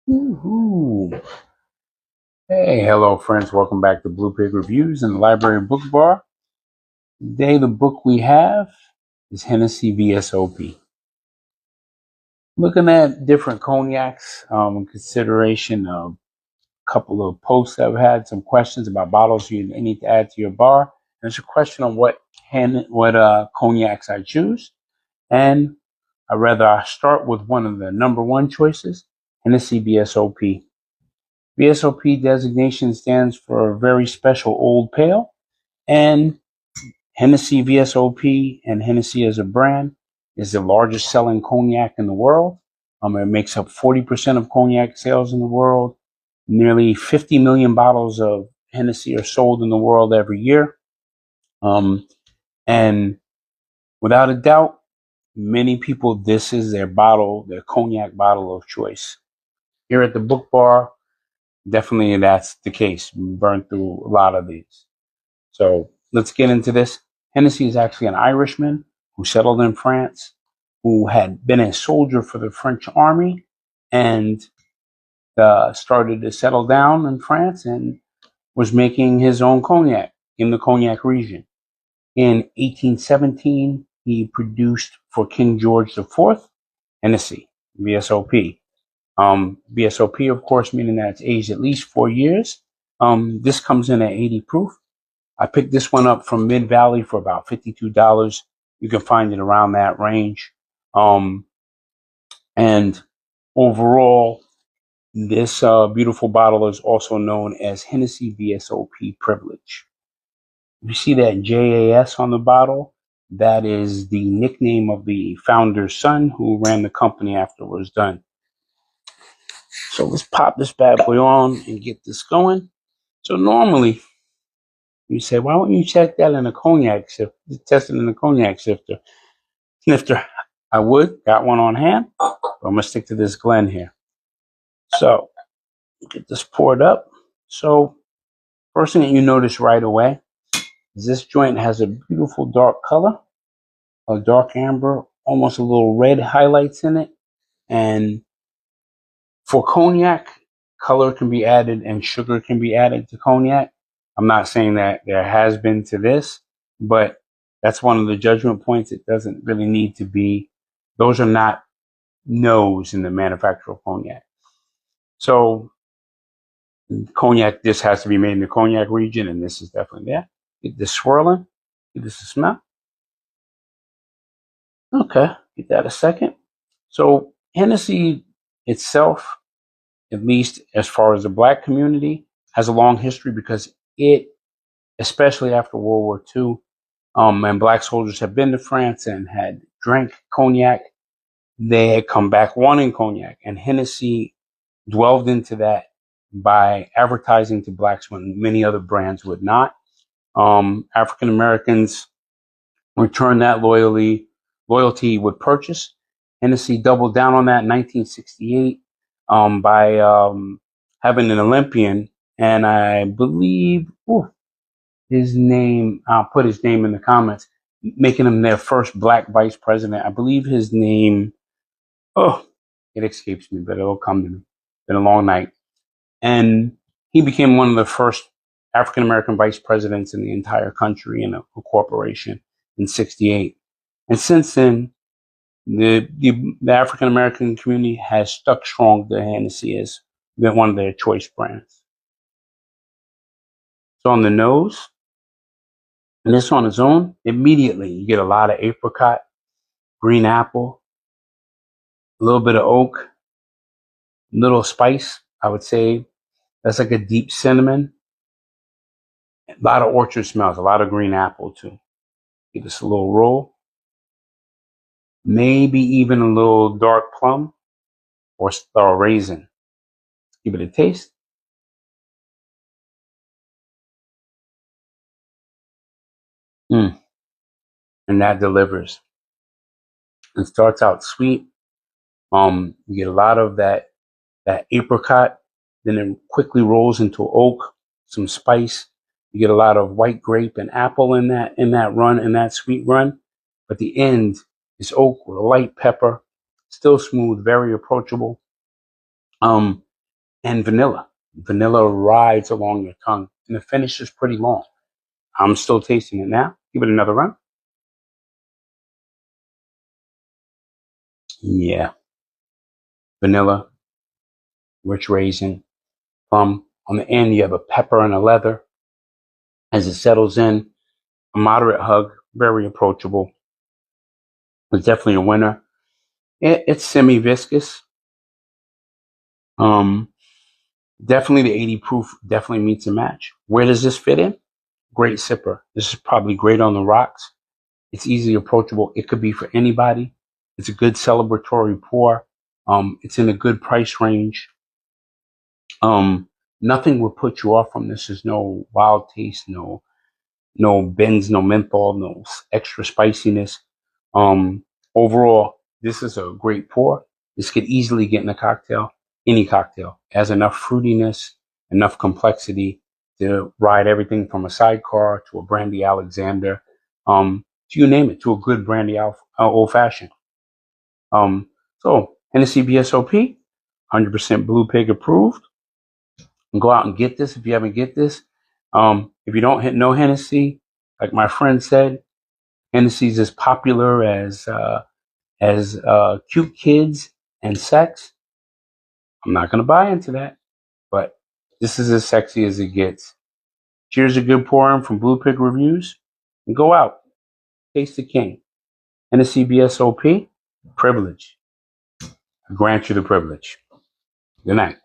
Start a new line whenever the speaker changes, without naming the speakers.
Woohoo! Hey, hello, friends. Welcome back to Blue Pig Reviews in the Library Book Bar. Today, the book we have is Hennessy VSOP. Looking at different cognacs in consideration of a couple of posts I've had, some questions about bottles you need to add to your bar. There's a question on what cognacs I choose, and I start with one of the number one choices, Hennessy VSOP. VSOP designation stands for a very special old pale, and Hennessy VSOP and Hennessy as a brand is the largest selling cognac in the world. It makes up 40% of cognac sales in the world. Nearly 50 million bottles of Hennessy are sold in the world every year. And without a doubt, many people, this is their cognac bottle of choice. Here at the Book Bar, definitely that's the case. We burned through a lot of these. So let's get into this. Hennessy is actually an Irishman who settled in France, who had been a soldier for the French army and started to settle down in France and was making his own cognac in the Cognac region. In 1817, he produced for King George IV, Hennessy, VSOP. VSOP, of course, meaning that it's aged at least 4 years. This comes in at 80 proof. I picked this one up from Mid Valley for about $52. You can find it around that range. And overall, this beautiful bottle is also known as Hennessy VSOP Privilege. You see that JAS on the bottle? That is the nickname of the founder's son who ran the company after it was done. So let's pop this bad boy on and get this going. So normally, you say, why don't you check that in a cognac sifter? Test it in a cognac snifter. I would, got one on hand, but I'm gonna stick to this Glen here. So get this poured up. So first thing that you notice right away is this joint has a beautiful dark color, a dark amber, almost a little red highlights in it. And for cognac, color can be added and sugar can be added to cognac. I'm not saying that there has been to this, but that's one of the judgment points. It doesn't really need to be. Those are not no's in the manufacture of cognac. So cognac, this has to be made in the cognac region, and this is definitely there. Get this swirling. Get this a smell. Okay, get that a second. So Hennessy itself, at least as far as the black community, has a long history because it, especially after World War II, and black soldiers had been to France and had drank cognac, they had come back wanting cognac, and Hennessy dwelled into that by advertising to blacks when many other brands would not. African Americans returned that loyalty with purchase. Hennessy doubled down on that in 1968 by having an Olympian, and I believe his name. I'll put his name in the comments, making him their first black vice president. I believe his name. Oh, it escapes me, but it'll come to me. It's been a long night. And he became one of the first African American vice presidents in the entire country in a corporation in 68. And since then, the African American community has stuck strong to Hennessy as one of their choice brands. So on the nose, and this on its own, immediately you get a lot of apricot, green apple, a little bit of oak, little spice. I would say that's like a deep cinnamon. A lot of orchard smells, a lot of green apple too. Give this a little roll. Maybe even a little dark plum or raisin. Give it a taste. And that delivers. It starts out sweet. You get a lot of that apricot, then it quickly rolls into oak, some spice. You get a lot of white grape and apple in that run, in that sweet run. But the end is oak with a light pepper, still smooth, very approachable. and vanilla. Vanilla rides along your tongue, and the finish is pretty long. I'm still tasting it now. Give it another run. Yeah, vanilla, rich raisin, plum. On the end, you have a pepper and a leather. As it settles in, a moderate hug, very approachable. It's definitely a winner. It's semi-viscous. Um, Definitely the 80 proof definitely meets a match. Where does this fit in? Great sipper. This is probably great on the rocks. It's easily approachable. It could be for anybody. It's a good celebratory pour. It's in a good price range. Nothing will put you off from this. There's no wild taste, no bends, no menthol, no extra spiciness. Overall, this is a great pour. This could easily get in a cocktail, any cocktail. It has enough fruitiness, enough complexity to ride everything from a sidecar to a brandy Alexander, to you name it, to a good brandy old fashioned. So Hennessy VSOP, 100% Blue Pig approved. And go out and get this if you haven't get this. If you don't know Hennessy, like my friend said, Hennessy's as popular as cute kids and sex. I'm not gonna buy into that, but this is as sexy as it gets. Cheers a good pouring from Blue Pig Reviews, and go out, taste the king. Hennessy VSOP, privilege. I grant you the privilege. Good night.